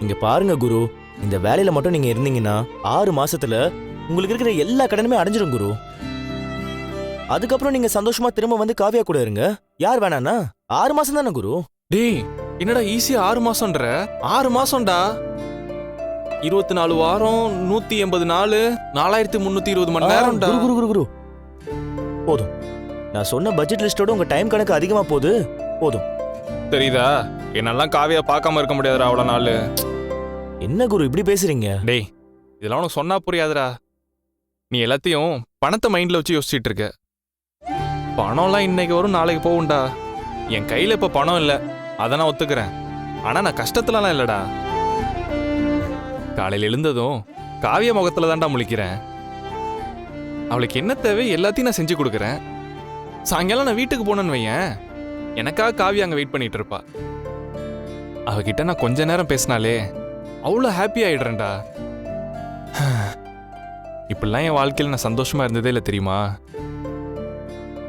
இங்க பாருங்க குரு, இந்த வேலையில மட்டும் நீங்க இருந்தீங்கன்னா 6 மாசத்துல உங்களுக்கு இருக்கிற எல்லா கடனுமே அடைஞ்சிரும் குரு. அதுக்கப்புறம் நீங்க சந்தோஷமா திரும்ப வந்து காவியா கூட இருங்க. யார் வேணானா? 6 மாசம் தானே குரு. டேய், என்னடா ஈஸியா 6 மாசம்ன்ற? 6 மாசம்டா. 24 வாரம், 180 நாள், 4320 மணி நேரம்டா. குரு குரு குரு குரு போதும். நான் சொன்ன பட்ஜெட் லிஸ்டோட உங்க டைம் கணக்கு அதிகமா போகுது. போதும். தெரியுதா? என்னெல்லாம் காவியா பார்க்காம இருக்க முடியாதுடா அவ்வளவு நாள். என்ன குரு இப்படி பேசுறீங்க? டேய், இதெல்லாம் உனக்கு சொன்னா புரியாதுடா. நீ எல்லாத்தையும் பணத்தை மைண்ட்ல வச்சு யோசிச்சுட்டு இருக்க. பணம்லாம் இன்னைக்கு வரும், நாளைக்கு போகும்டா. என் கையில இப்ப பணம் இல்ல, அதை நான் ஒத்துக்கிறேன். ஆனா நான் கஷ்டத்துலலாம் இல்லடா. காலையில எழுந்ததும் காவிய முகத்துல தான்டா முழிக்கிறேன். அவளுக்கு என்ன தேவை எல்லாத்தையும் நான் செஞ்சு கொடுக்குறேன். சாயங்காலம் நான் வீட்டுக்கு போனேன்னு வையேன், எனக்காக காவியா அங்க வெயிட் பண்ணிட்டு இருப்பா. அவகிட்ட நான் கொஞ்ச நேரம் பேசினாலே அவ்வளோ ஹாப்பி ஆயிடுறேன்டா. இப்படிலாம் என் வாழ்க்கையில் நான் சந்தோஷமா இருந்ததே இல்லை தெரியுமா?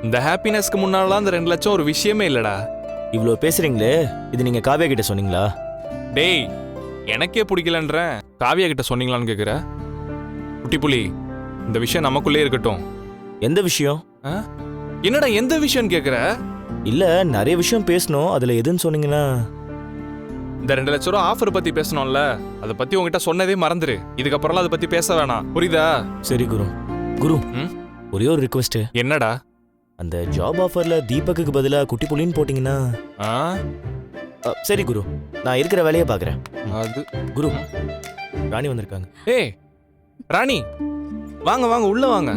இந்த ஹாப்பினஸ்க்கு முன்னாலாம் அந்த 2 லட்சம் ஒரு விஷயமே இல்லடா. இவ்ளோ பேசுறீங்களே, இது நீங்க காவியா கிட்ட சொன்னீங்களா? டேய், எனக்கே பிடிக்கலன்றேன், காவியா கிட்ட சொன்னீங்களான்னு கேக்குற? குட்டி புலி, இந்த விஷயம் நமக்குள்ளே இருக்கட்டும். எந்த விஷயம்? என்னடா எந்த விஷயம்னு கேக்குற? இல்ல, நிறைய விஷயம் பேசணும். அதுல எதுன்னு சொன்னீங்கன்னா? இந்த 2 லட்சம் ரூபா ஆஃபர் பத்தி பேசணும்ல, அதை பத்தி உங்ககிட்ட சொன்னதே மறந்துரு. இதுக்கப்புறம் அதை பத்தி பேச வேணாம், புரியுதா? சரி குரு. குரு, ஒரே ஒரு ரிக்வெஸ்ட். என்னடா? அந்த ஜாப் ஆஃபர்ல தீபக்குக்கு பதிலா குட்டி புலின்னு போட்டீங்கன்னா? சரி குரு, நான் இருக்கிற வேலையை பாக்குறேன். அது குரு, ராணி வந்திருக்காங்க. ஏய் ராணி, வாங்க வாங்க, உள்ள வாங்க.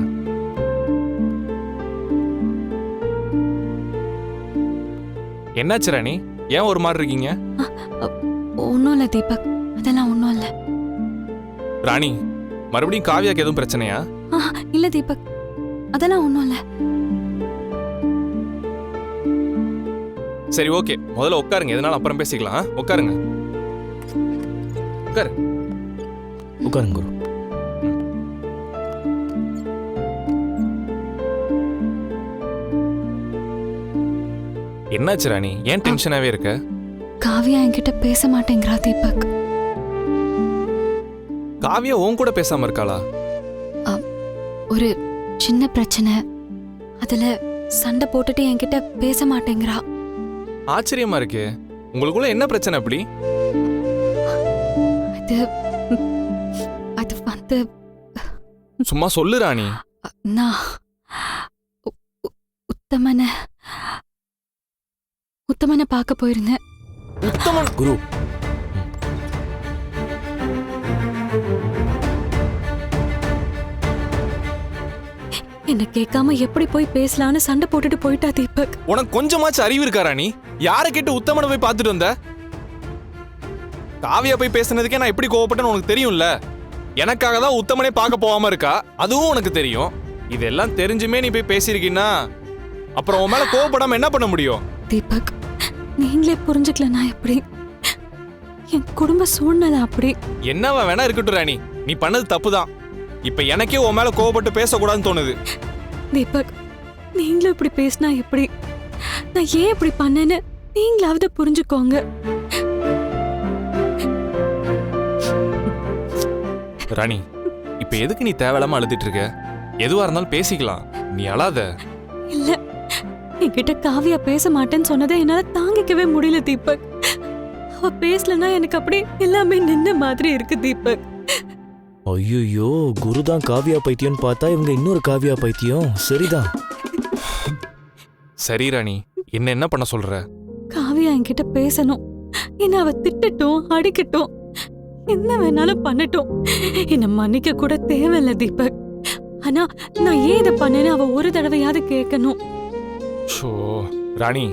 என்னாச்சு ராணி, ஏன் ஒரு மாதிரி இருக்கீங்க? ஒன்றும் இல்லை தீபக், அதெல்லாம் ஒன்றும் இல்லை. ராணி, மறுபடியும் காவியாக்கு எதுவும் பிரச்சனையா? இல்லை தீபக், அதெல்லாம் ஒன்றும் இல்லை. சரி ஓகே, முதல்ல உட்காருங்க, எதனால அப்புறம் பேசிக்கலாம். உட்காருங்க. உட்காரு. உட்காருங்க குரு. என்னாச்சு ராணி, ஏன் டென்ஷனாவே இருக்க? காவியா என்கிட்ட பேச மாட்டேங்கிறா தீபக். காவியா உன் கூட பேசாம இருக்காளா? ஒரு சின்ன பிரச்சனை, அதுல சண்டை போட்டுட்டு என்கிட்ட பேச மாட்டேங்கிறா. ஆச்சரியமா இருக்கு. உங்களுக்குள்ள என்ன பிரச்சனை அப்படி? அது அது வந்து சும்மா சொல்லு ராணி. நான் உத்தமனை பார்க்க போயிருந்தேன். உத்தமன்? குரு, என்ன கேட்காம எப்படி போய் பேசலான்னு சண்டை போட்டுட்டு போயிட்டா தீபக். உனக்கு கொஞ்சமாச்சும் அறிவு இருக்கா ராணி? யாரை கேட்டு உத்தமனை போய் பார்த்துட்டு வந்த? காவியா போய் பேசுனதுக்கே நான் எப்படி கோவப்பட்டேன்னு உனக்கு தெரியும்ல. எனக்காக தான் உத்தமனே பார்க்க போகாம இருக்கா, அதுவும் உனக்கு தெரியும். இதெல்லாம் தெரிஞ்சுமே நீ போய் பேசியிருக்கீன்னா அப்புறம் உன் மேல கோவப்படாம என்ன பண்ண முடியும்? தீபக், நீங்களே புரிஞ்சுக்கலனா எப்படி? என் குடும்ப சூழ்நிலை அப்படி. என்னவா வேணா இருக்கட்டும் ராணி, நீ பண்ணது தப்புதான். இப்ப எனக்கே உன் மேல கோவப்பட்டு பேசக்கூடாதுன்னு தோணுது. தீபக், நீங்களும் இப்படி பேசினா எப்படி? நான் ஏன் இப்படி பண்ணேன்னு நீங்களாவது புரிஞ்சுக்கோங்க. ராணி, இப்ப எதுக்கு நீ தேவையில்லாம அழுதுட்டு இருக்க? எதுவா இருந்தாலும் பேசிக்கலாம், நீ அழாத. இல்ல, என்கிட்ட காவியா பேச மாட்டேன்னு சொன்னதை என்னால தாங்கிக்கவே முடியல தீபக். அவ பேசலன்னா எனக்கு அப்படி எல்லாமே நின்ன மாதிரி இருக்கு தீபக். ஐயோ, குருதான் காவியா பைத்தியம்னு பார்த்தா இவங்க இன்னொரு காவியா பைத்தியம். சரிதான். சரி ராணி, என்ன பண்ண சொல்ற? காவியா என்கிட்ட பேசணும். என்ன அவ திட்டட்டும், அடிக்கட்டும், என்ன வேணாலும் பண்ணட்டும். என்ன மன்னிக்க கூட தேவையில்ல தீபக். ஆனா நான் ஏன் இதை பண்ணேன்னு அவ ஒரு தடவையாவது கேட்கணும். ஷோ ராணி,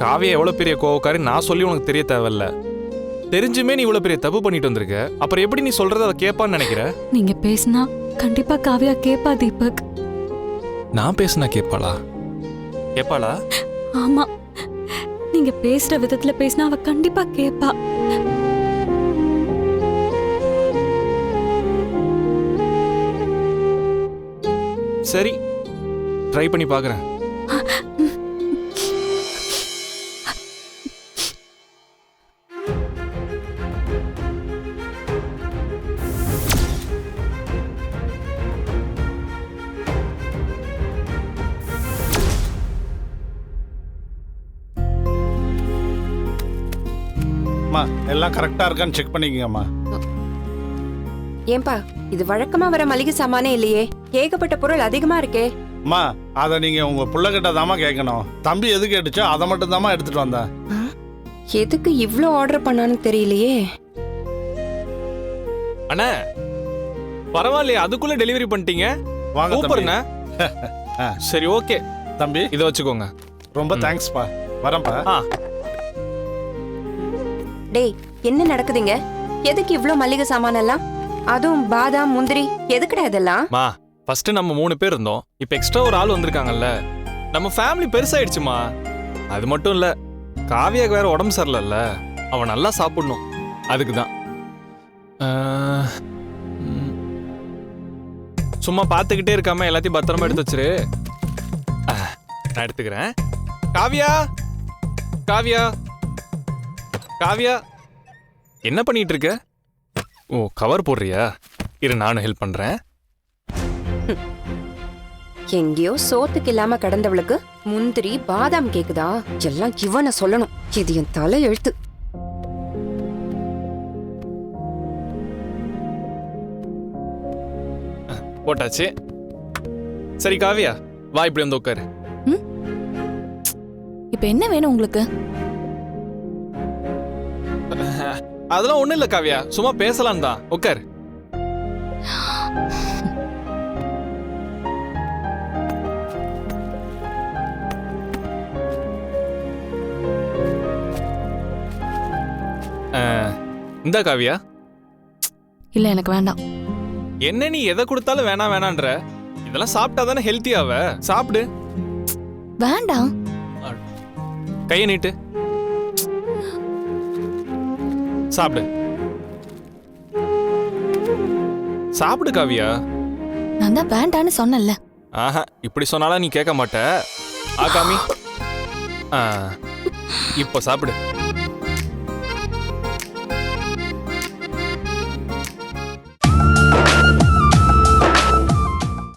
காவியா எவ்வளவு பெரிய கோவக்காரி நான் சொல்லி உனக்கு தெரிய தேவையில்ல. தெரிஞ்சுமே நீ இவ்வளவு பெரிய தப்பு பண்ணிட்டு வந்திருக்க, அப்புறம் எப்படி நீ சொல்றத அவ கேட்பான்னு நினைக்கிற? நீங்க பேசினா கண்டிப்பா காவியா கேப்பா தீபக். நான் பேசினா கேட்பாளா? கேட்பாளா? ஆமா, நீங்க பேசுற விதத்துல பேசினா அவ கண்டிப்பா கேப்பா. சரி, ட்ரை பண்ணி பார்க்கறேன். அம்மா எல்லாம் கரெக்டா இருக்கான்னு செக் பண்ணிக்கங்கம்மா. ஏன்பா இது வழக்கமா வர மளிகை சாமானே இல்லையே, ஏகப்பட்ட பொருள் அதிகமா இருக்கே. அம்மா அதை நீங்க உங்க புள்ளகிட்ட தாமா கேட்கணும். தம்பி எது கேட்டுச்சோ அதை மட்டும் தாமா எடுத்துட்டு வந்தேன். எதுக்கு இவ்ளோ ஆர்டர் பண்ணான்னு தெரியலையே. அண்ணா பரவாயில்லையே, அதுக்குள்ள டெலிவரி பண்ணிட்டீங்க. வாங்க தம்பி. சூப்பர்ண்ணா. சரி ஓகே தம்பி இதை வச்சுக்கோங்க. ரொம்ப தேங்க்ஸ்ப்பா. வரேன்ப்பா. ஆ டேய் என்ன நடக்குதுங்க? எதுக்கு இவ்ளோ மளிகை சாமான் எல்லாம், அதுவும் பாதாம் முந்திரி, எதுக்குடா இதெல்லாம்? மா ஃபர்ஸ்ட் நம்ம 3 பேர் இருந்தோம், இப்போ எக்ஸ்ட்ரா ஒரு ஆள் வந்திருக்காங்கல்ல, நம்ம ஃபேமிலி பெருசாயிடுச்சுமா. அது மட்டும் இல்ல, காவியாக்கு வேற உடம்பு சரியில்லைல்ல, அவன் நல்லா சாப்பிடணும், அதுக்கு தான். சும்மா பார்த்துக்கிட்டே இருக்காம எல்லாத்தையும் பத்திரமா எடுத்து வச்சிரு. நான் எடுத்துக்கிறேன். காவியா காவியா காவியா என்ன பண்ணிட்டு இருக்க? ஓ கவர் போடுறியா? இரு நானும் ஹெல்ப் பண்றேன். எங்கேயோ சோத்துக்கு இல்லாம கடந்தவளுக்கு முந்திரி பாதாம் கேக்குதா? எல்லாம் இவனை சொல்லணும். இது என் தலை எழுத்து. போட்டாச்சு. சரி காவியா வா, இப்படி வந்து உட்காரு. இப்ப என்ன வேணும் உங்களுக்கு? அதெல்லாம் ஒண்ணும் இல்ல காவியா, சும்மா பேசலாம் தான். உட்காரு. இந்த காவியா. இல்ல எனக்கு வேண்டாம். என்ன நீ எதை கொடுத்தாலும் வேணாம் வேணான்ற? இதெல்லாம் சாப்பிட்டா தானே ஹெல்த்தியாவ. சாப்பிடு. வேண்டாம். கையை நீட்டு. சாப்பிடு சாப்பிடு காவியா. நான் தான் வேண்டான்னு சொன்னேன்ல. ஆஹா, இப்படி சொன்னாலும் நீ கேட்க மாட்ட. ஆகாமி இப்போ சாப்பிடு.